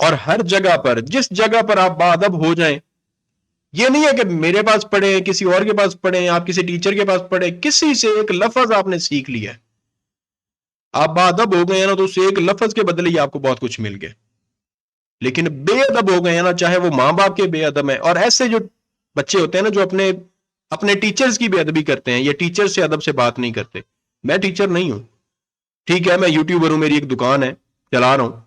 اور ہر جگہ پر جس جگہ پر آپ باادب ہو جائیں، یہ نہیں ہے کہ میرے پاس پڑھے، کسی اور کے پاس پڑھے، آپ کسی ٹیچر کے پاس پڑھے، کسی سے ایک لفظ آپ نے سیکھ لیا ہے، آپ باادب ہو گئے ہیں نا، تو اس ایک لفظ کے بدلے ہی آپ کو بہت کچھ مل گیا. لیکن بے ادب ہو گئے ہیں نا، چاہے وہ ماں باپ کے بے ادب ہیں، اور ایسے جو بچے ہوتے ہیں نا جو اپنے ٹیچرز کی بے ادبی کرتے ہیں یا ٹیچر سے ادب سے بات نہیں کرتے. میں ٹیچر نہیں ہوں، ٹھیک ہے، میں یوٹیوبر ہوں، میری ایک دکان ہے، چلا رہا ہوں،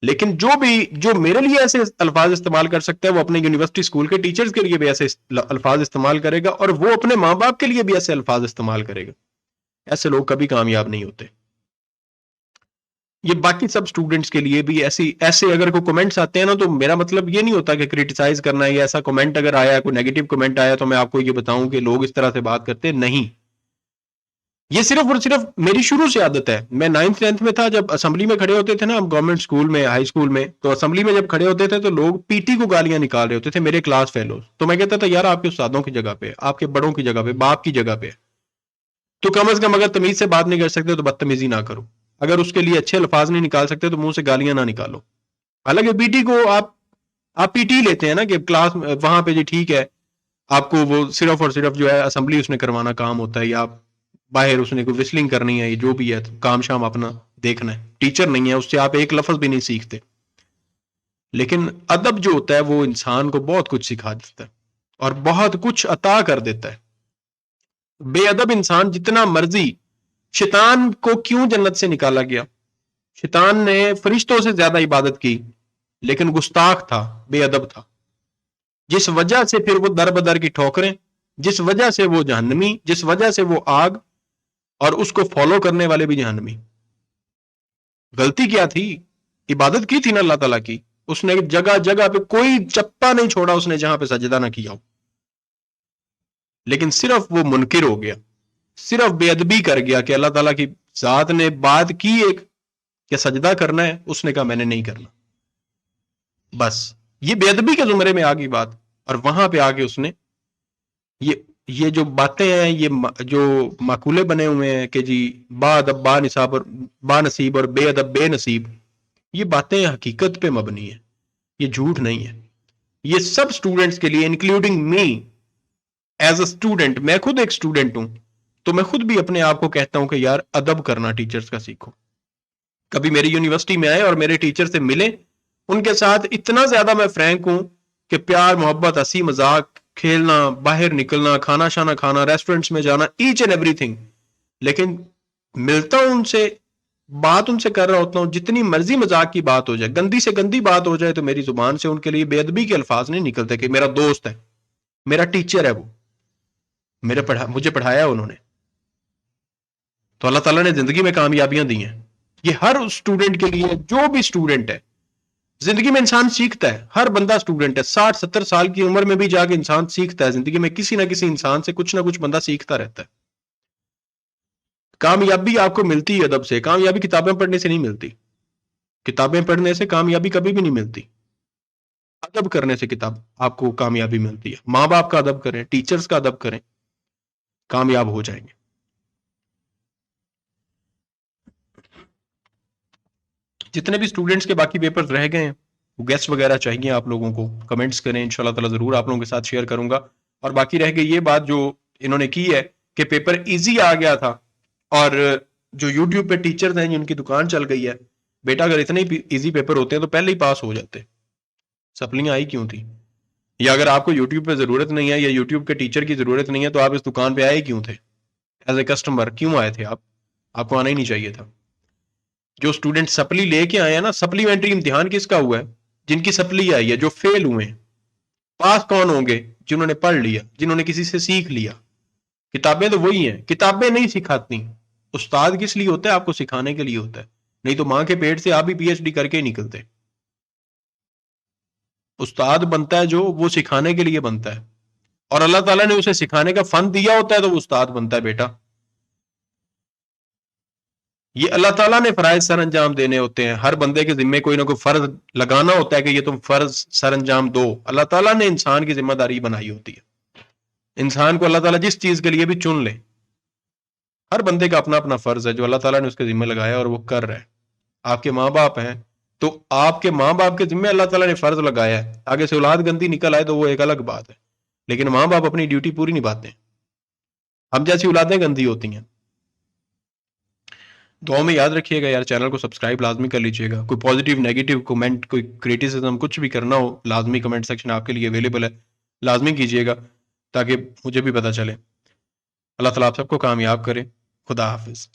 لیکن جو میرے لیے ایسے الفاظ استعمال کر سکتا ہے، وہ اپنے یونیورسٹی اسکول کے ٹیچرز کے لیے بھی ایسے الفاظ استعمال کرے گا، اور وہ اپنے ماں باپ کے لیے بھی ایسے الفاظ استعمال کرے گا. ایسے لوگ کبھی کامیاب نہیں ہوتے. یہ باقی سب سٹوڈنٹس کے لیے بھی ایسے اگر کوئی کمنٹس آتے ہیں نا، تو میرا مطلب یہ نہیں ہوتا کہ کریٹیسائز کرنا ہے، یا ایسا کمنٹ اگر آیا، کوئی نیگیٹو کمنٹ آیا، تو میں آپ کو یہ بتاؤں کہ لوگ اس طرح سے بات کرتے ہیں. نہیں، یہ صرف اور صرف میری شروع سے عادت ہے. میں 9th 10th میں تھا، جب اسمبلی میں کھڑے ہوتے تھے نا، ہم گورنمنٹ اسکول میں، ہائی اسکول میں، تو اسمبلی میں جب کھڑے ہوتے تھے تو لوگ پی ٹی کو گالیاں نکال رہے ہوتے تھے، میرے کلاس فیلوز. تو میں کہتا تھا یار آپ کے استادوں کی جگہ پہ، آپ کے بڑوں کی جگہ پہ، باپ کی جگہ پہ، تو کم از کم اگر تمیز سے بات نہیں کر سکتے تو بدتمیزی نہ کرو. اگر اس کے لیے اچھے الفاظ نہیں نکال سکتے تو منہ سے گالیاں نہ نکالو. حالانکہ پی ٹی کو آپ پی ٹی لیتے ہیں نا کہ کلاس وہاں پہ جی ٹھیک ہے، آپ کو وہ صرف اور صرف جو ہے اسمبلی اس نے کروانا کام ہوتا ہے، یا باہر اس نے کوئی وسلنگ کرنی ہے، جو بھی ہے کام شام اپنا دیکھنا ہے. ٹیچر نہیں ہے، اس سے آپ ایک لفظ بھی نہیں سیکھتے. لیکن ادب جو ہوتا ہے وہ انسان کو بہت کچھ سکھا دیتا ہے اور بہت کچھ عطا کر دیتا ہے. بے ادب انسان جتنا مرضی، شیطان کو کیوں جنت سے نکالا گیا؟ شیطان نے فرشتوں سے زیادہ عبادت کی، لیکن گستاخ تھا، بے ادب تھا، جس وجہ سے پھر وہ در بدر کی ٹھوکریں، جس وجہ سے وہ جہنمی، جس وجہ سے وہ آگ، اور اس کو فالو کرنے والے بھی جہنمی. غلطی کیا تھی؟ عبادت کی تھی نا اللہ تعالیٰ کی. اس نے جگہ جگہ پہ کوئی چپا نہیں چھوڑا اس نے جہاں پہ سجدہ نہ کیا ہو، لیکن صرف وہ منکر ہو گیا، صرف بے ادبی کر گیا کہ اللہ تعالیٰ کی ذات نے بات کی ایک کہ سجدہ کرنا ہے، اس نے کہا میں نے نہیں کرنا. بس یہ بے ادبی کے زمرے میں آ گئی بات، اور وہاں پہ آگے اس نے یہ جو باتیں ہیں، یہ جو مقولے بنے ہوئے ہیں کہ جی با ادب با نصیب اور بے ادب بے نصیب، یہ باتیں حقیقت پہ مبنی ہیں، یہ جھوٹ نہیں ہے. یہ سب سٹوڈنٹس کے لیے، including me as a student, میں خود ایک اسٹوڈنٹ ہوں، تو میں خود بھی اپنے آپ کو کہتا ہوں کہ یار ادب کرنا ٹیچرز کا سیکھو. کبھی میری یونیورسٹی میں آئے اور میرے ٹیچر سے ملے، ان کے ساتھ اتنا زیادہ میں فرینک ہوں کہ پیار محبت، ہنسی مذاق، کھیلنا، باہر نکلنا، کھانا شانا کھانا، ریسٹورنٹس میں جانا، ایچ اینڈ ایوری تھنگ. لیکن ملتا ہوں ان سے، بات ان سے کر رہا ہوتا ہوں، جتنی مرضی مذاق کی بات ہو جائے، گندی سے گندی بات ہو جائے، تو میری زبان سے ان کے لیے بے ادبی کے الفاظ نہیں نکلتے کہ میرا دوست ہے، میرا ٹیچر ہے، وہ مجھے پڑھایا انہوں نے. تو اللہ تعالیٰ نے زندگی میں کامیابیاں دی ہیں. یہ ہر اسٹوڈنٹ کے لیے، جو بھی اسٹوڈنٹ ہے زندگی میں، انسان سیکھتا ہے. ہر بندہ اسٹوڈنٹ ہے، 60-70 سال کی عمر میں بھی جا کے انسان سیکھتا ہے. زندگی میں کسی نہ کسی انسان سے کچھ نہ کچھ بندہ سیکھتا رہتا ہے. کامیابی آپ کو ملتی ہے ادب سے. کامیابی کتابیں پڑھنے سے نہیں ملتی، کتابیں پڑھنے سے کامیابی کبھی بھی نہیں ملتی. ادب کرنے سے کتاب آپ کو کامیابی ملتی ہے. ماں باپ کا ادب کریں، ٹیچرز کا ادب کریں، کامیاب ہو جائیں گے. جتنے بھی اسٹوڈنٹس کے باقی پیپرز رہ گئے ہیں، وہ گیسٹ وغیرہ چاہیے آپ لوگوں کو، کمنٹس کریں، انشاءاللہ تعالی ضرور آپ لوگوں کے ساتھ شیئر کروں گا. اور باقی رہ گئی یہ بات جو انہوں نے کی ہے کہ پیپر ایزی آ گیا تھا، اور جو یوٹیوب پہ ٹیچرز ہیں جن کی دکان چل گئی ہے، بیٹا اگر اتنے ایزی پیپر ہوتے ہیں تو پہلے ہی پاس ہو جاتے، سپلیاں آئی کیوں تھی؟ یا اگر آپ کو یوٹیوب پہ ضرورت نہیں ہے، یا یوٹیوب کے ٹیچر کی ضرورت نہیں ہے، تو آپ اس دکان پہ آئے کیوں تھے؟ ایز اے کسٹمر کیوں آئے تھے آپ کو آنا ہی نہیں چاہیے تھا. جو سٹوڈنٹ سپلی لے کے آئے ہیں نا، سپلیمنٹری امتحان کس کا ہوا ہے؟ جن کی سپلی آئی ہے، جو فیل ہوئے ہیں. پاس کون ہوں گے؟ جنہوں نے پڑھ لیا، جنہوں نے کسی سے سیکھ لیا. کتابیں تو وہی ہیں، کتابیں نہیں سکھاتی. استاد کس لیے ہوتا ہے؟ آپ کو سکھانے کے لیے ہوتا ہے. نہیں تو ماں کے پیٹ سے آپ بھی پی ایچ ڈی کر کے ہی نکلتے. استاد بنتا ہے جو، وہ سکھانے کے لیے بنتا ہے، اور اللہ تعالیٰ نے اسے سکھانے کا فن دیا ہوتا ہے تو وہ استاد بنتا ہے. بیٹا یہ اللہ تعالیٰ نے فرائض سر انجام دینے ہوتے ہیں. ہر بندے کے ذمے کوئی نہ کوئی فرض لگانا ہوتا ہے کہ یہ تم فرض سر انجام دو. اللہ تعالیٰ نے انسان کی ذمہ داری بنائی ہوتی ہے. انسان کو اللہ تعالیٰ جس چیز کے لیے بھی چن لے، ہر بندے کا اپنا اپنا فرض ہے جو اللہ تعالیٰ نے اس کے ذمہ لگایا اور وہ کر رہا ہے. آپ کے ماں باپ ہیں، تو آپ کے ماں باپ کے ذمہ اللہ تعالیٰ نے فرض لگایا ہے. آگے سے اولاد گندی نکل آئے تو وہ ایک الگ بات ہے, لیکن ماں باپ اپنی ڈیوٹی پوری نبھاتے ہیں. ہم جیسی اولادیں گندی ہوتی ہیں. دعاؤں میں یاد رکھیے گا یار, چینل کو سبسکرائب لازمی کر لیجیے گا. کوئی پازیٹیو نیگیٹو کمنٹ, کوئی کریٹیسزم, کچھ بھی کرنا ہو لازمی کمنٹ سیکشن آپ کے لیے اویلیبل ہے, لازمی کیجیے گا تاکہ مجھے بھی پتہ چلے. اللہ تعالیٰ آپ سب کو کامیاب کرے. خدا حافظ.